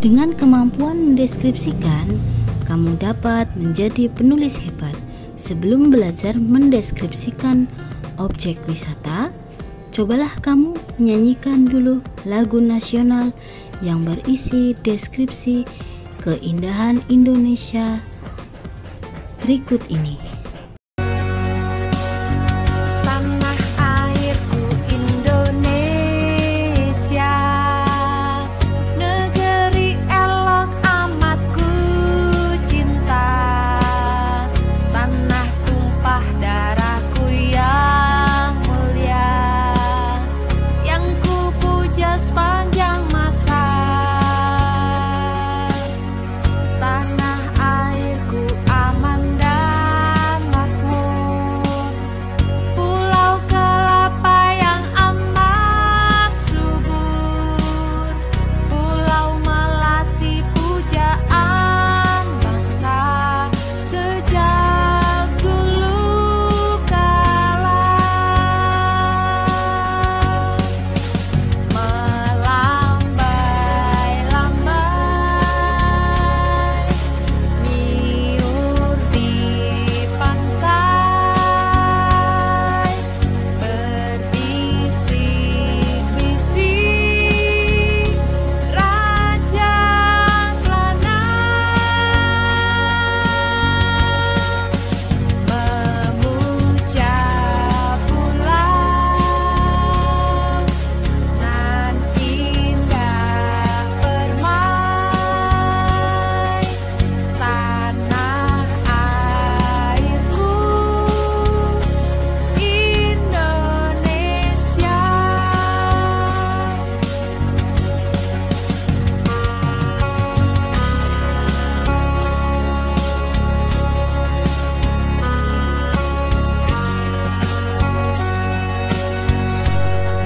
Dengan kemampuan mendeskripsikan, kamu dapat menjadi penulis hebat. Sebelum belajar mendeskripsikan objek wisata, cobalah kamu menyanyikan dulu lagu nasional yang berisi deskripsi keindahan Indonesia berikut ini.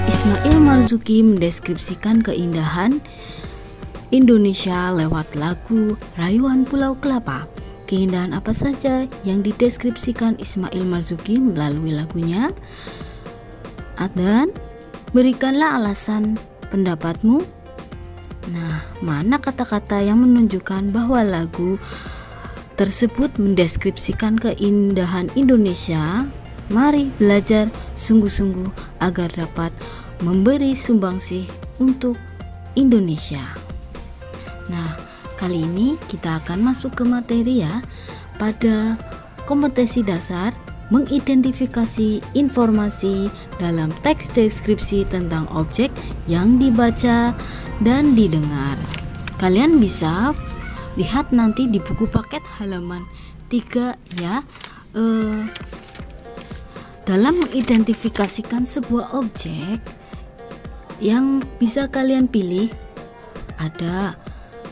Ismail Marzuki mendeskripsikan keindahan Indonesia lewat lagu Rayuan Pulau Kelapa. Keindahan apa saja yang dideskripsikan Ismail Marzuki melalui lagunya? Dan berikanlah alasan pendapatmu. Nah, mana kata-kata yang menunjukkan bahwa lagu tersebut mendeskripsikan keindahan Indonesia? Mari belajar sungguh-sungguh agar dapat memberi sumbangsih untuk Indonesia. Nah, kali ini kita akan masuk ke materi ya. Pada kompetensi dasar, mengidentifikasi informasi dalam teks deskripsi tentang objek yang dibaca dan didengar. Kalian bisa lihat nanti di buku paket halaman 3 ya. Dalam mengidentifikasikan sebuah objek yang bisa kalian pilih ada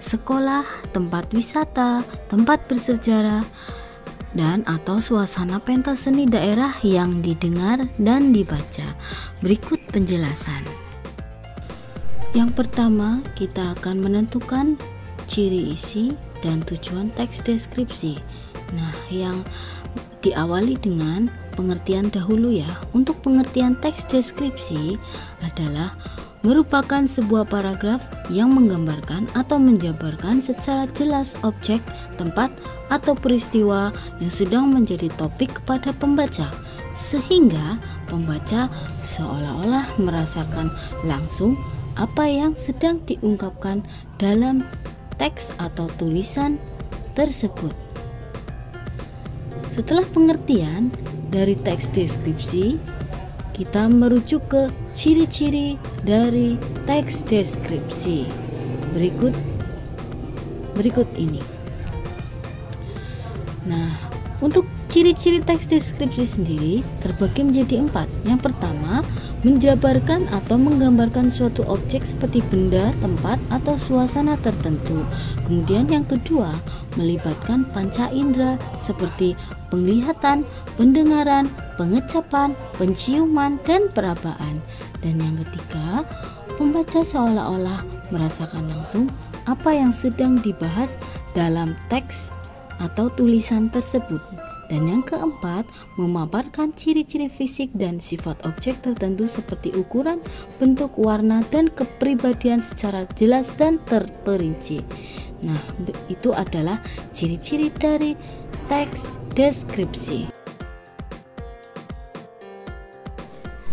sekolah, tempat wisata, tempat bersejarah, dan atau suasana pentas seni daerah yang didengar dan dibaca. Berikut penjelasan. Yang pertama, kita akan menentukan ciri isi dan tujuan teks deskripsi. Nah, yang diawali dengan pengertian dahulu ya. Untuk pengertian teks deskripsi adalah merupakan sebuah paragraf yang menggambarkan atau menjabarkan secara jelas objek, tempat, atau peristiwa yang sedang menjadi topik kepada pembaca, sehingga pembaca seolah-olah merasakan langsung apa yang sedang diungkapkan dalam teks atau tulisan tersebut. Setelah pengertian dari teks deskripsi, kita merujuk ke ciri-ciri dari teks deskripsi. Berikut ini. Nah, untuk ciri-ciri teks deskripsi sendiri terbagi menjadi 4. Yang pertama, menjabarkan atau menggambarkan suatu objek seperti benda, tempat, atau suasana tertentu. Kemudian yang kedua, melibatkan panca indera seperti penglihatan, pendengaran, pengecapan, penciuman, dan perabaan. Dan yang ketiga, pembaca seolah-olah merasakan langsung apa yang sedang dibahas dalam teks atau tulisan tersebut. Dan yang keempat, memaparkan ciri-ciri fisik dan sifat objek tertentu seperti ukuran, bentuk, warna, dan kepribadian secara jelas dan terperinci. Nah, itu adalah ciri-ciri dari teks deskripsi.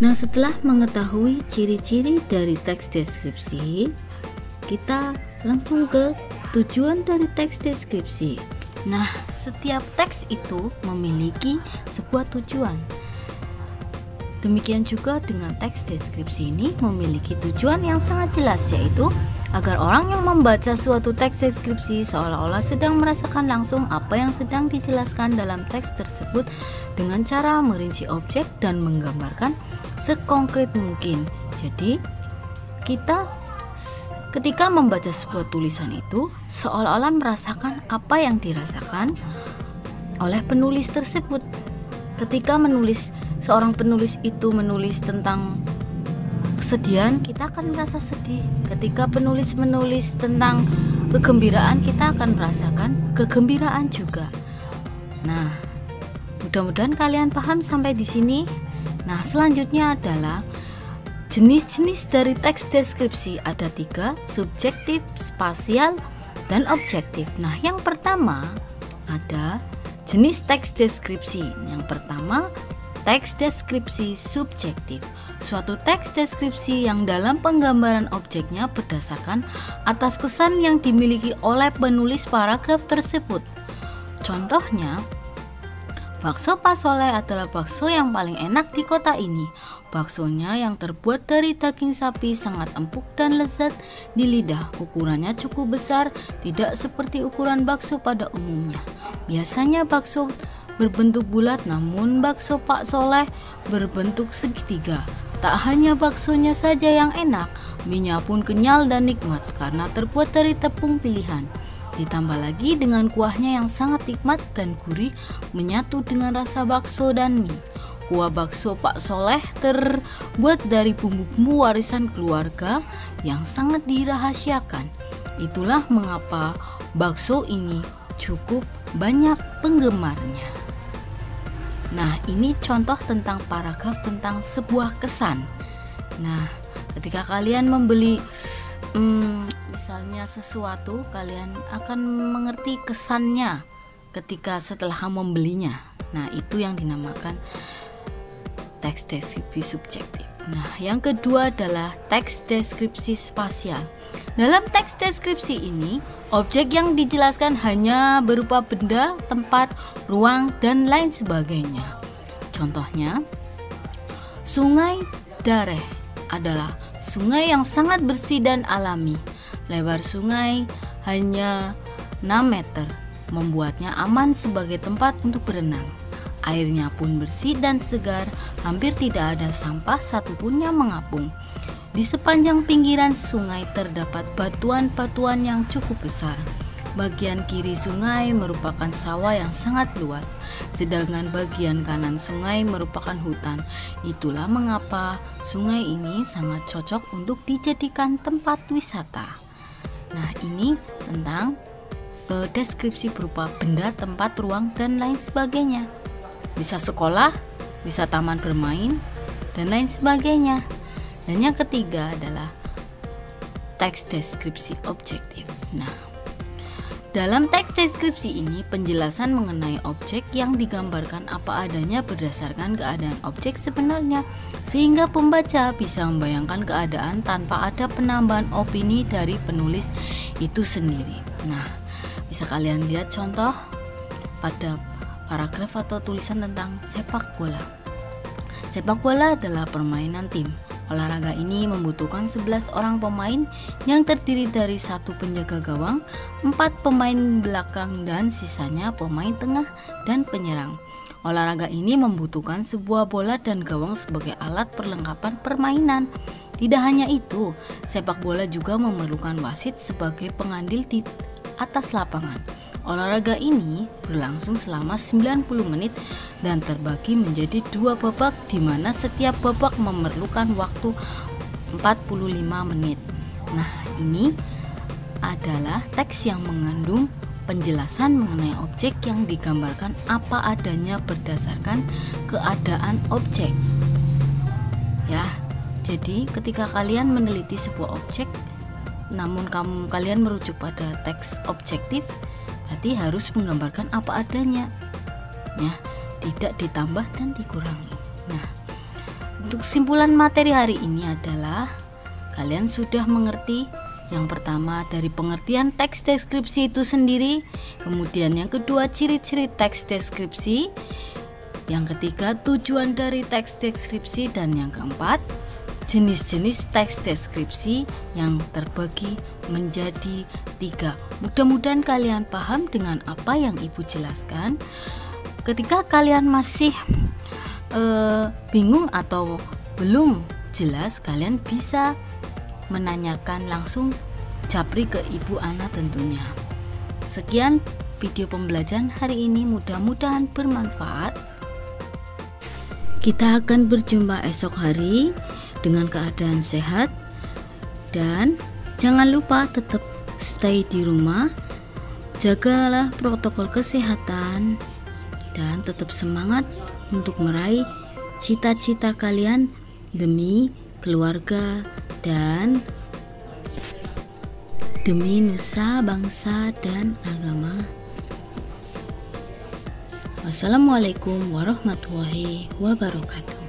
Nah, setelah mengetahui ciri-ciri dari teks deskripsi, kita langsung ke tujuan dari teks deskripsi. Nah, setiap teks itu memiliki sebuah tujuan. Demikian juga dengan teks deskripsi ini memiliki tujuan yang sangat jelas, yaitu agar orang yang membaca suatu teks deskripsi seolah-olah sedang merasakan langsung apa yang sedang dijelaskan dalam teks tersebut dengan cara merinci objek dan menggambarkan sekonkret mungkin. Jadi, kita ketika membaca sebuah tulisan itu seolah-olah merasakan apa yang dirasakan oleh penulis tersebut. Ketika seorang penulis itu menulis tentang kesedihan, kita akan merasa sedih. Ketika penulis menulis tentang kegembiraan, kita akan merasakan kegembiraan juga. Nah, mudah-mudahan kalian paham sampai di sini. Nah, selanjutnya adalah jenis-jenis dari teks deskripsi. Ada 3, subjektif, spasial, dan objektif. Nah, yang pertama ada jenis teks deskripsi. Yang pertama, teks deskripsi subjektif. Suatu teks deskripsi yang dalam penggambaran objeknya berdasarkan atas kesan yang dimiliki oleh penulis paragraf tersebut. Contohnya, bakso Pak Soleh adalah bakso yang paling enak di kota ini. Baksonya yang terbuat dari daging sapi sangat empuk dan lezat di lidah. Ukurannya cukup besar, tidak seperti ukuran bakso pada umumnya. Biasanya bakso berbentuk bulat, namun bakso Pak Soleh berbentuk segitiga. Tak hanya baksonya saja yang enak, mie-nya pun kenyal dan nikmat karena terbuat dari tepung pilihan. Ditambah lagi dengan kuahnya yang sangat nikmat dan gurih menyatu dengan rasa bakso dan mie. Kuah bakso Pak Soleh terbuat dari bumbu-bumbu warisan keluarga yang sangat dirahasiakan. Itulah mengapa bakso ini cukup banyak penggemarnya. Nah, ini contoh tentang paragraf tentang sebuah kesan. Nah, ketika kalian membeli misalnya sesuatu, kalian akan mengerti kesannya ketika setelah membelinya. Nah, itu yang dinamakan teks deskripsi subjektif. Nah, yang kedua adalah teks deskripsi spasial. Dalam teks deskripsi ini, objek yang dijelaskan hanya berupa benda, tempat, ruang, dan lain sebagainya. Contohnya, Sungai Dareh adalah sungai yang sangat bersih dan alami. Lebar sungai hanya 6 meter, membuatnya aman sebagai tempat untuk berenang. Airnya pun bersih dan segar, hampir tidak ada sampah satupun yang mengapung. Di sepanjang pinggiran sungai terdapat batuan-batuan yang cukup besar. Bagian kiri sungai merupakan sawah yang sangat luas, sedangkan bagian kanan sungai merupakan hutan. Itulah mengapa sungai ini sangat cocok untuk dijadikan tempat wisata. Nah, ini tentang deskripsi berupa benda, tempat, ruang, dan lain sebagainya. Bisa sekolah, bisa taman bermain, dan lain sebagainya. Dan yang ketiga adalah teks deskripsi objektif. Nah, dalam teks deskripsi ini penjelasan mengenai objek yang digambarkan apa adanya berdasarkan keadaan objek sebenarnya, sehingga pembaca bisa membayangkan keadaan tanpa ada penambahan opini dari penulis itu sendiri. Nah, bisa kalian lihat contoh pada paragraf atau tulisan tentang sepak bola. Sepak bola adalah permainan tim. Olahraga ini membutuhkan 11 orang pemain yang terdiri dari 1 penjaga gawang, 4 pemain belakang, dan sisanya pemain tengah dan penyerang. Olahraga ini membutuhkan sebuah bola dan gawang sebagai alat perlengkapan permainan. Tidak hanya itu, sepak bola juga memerlukan wasit sebagai pengadil di atas lapangan. Olahraga ini berlangsung selama 90 menit dan terbagi menjadi 2 babak, di mana setiap babak memerlukan waktu 45 menit. Nah, ini adalah teks yang mengandung penjelasan mengenai objek yang digambarkan apa adanya berdasarkan keadaan objek. Ya, jadi ketika kalian meneliti sebuah objek, namun kalian merujuk pada teks objektif, berarti harus menggambarkan apa adanya. Ya, tidak ditambah dan dikurangi. Nah, untuk kesimpulan materi hari ini adalah kalian sudah mengerti yang pertama dari pengertian teks deskripsi itu sendiri, kemudian yang kedua ciri-ciri teks deskripsi, yang ketiga tujuan dari teks deskripsi, dan yang keempat jenis-jenis teks deskripsi yang terbagi menjadi 3. Mudah-mudahan kalian paham dengan apa yang Ibu jelaskan. Ketika kalian masih bingung atau belum jelas, kalian bisa menanyakan langsung japri ke Ibu Ana tentunya. Sekian video pembelajaran hari ini, mudah-mudahan bermanfaat. Kita akan berjumpa esok hari dengan keadaan sehat, dan jangan lupa tetap stay di rumah, jagalah protokol kesehatan, dan tetap semangat untuk meraih cita-cita kalian demi keluarga dan demi nusa, bangsa, dan agama. Wassalamualaikum warahmatullahi wabarakatuh.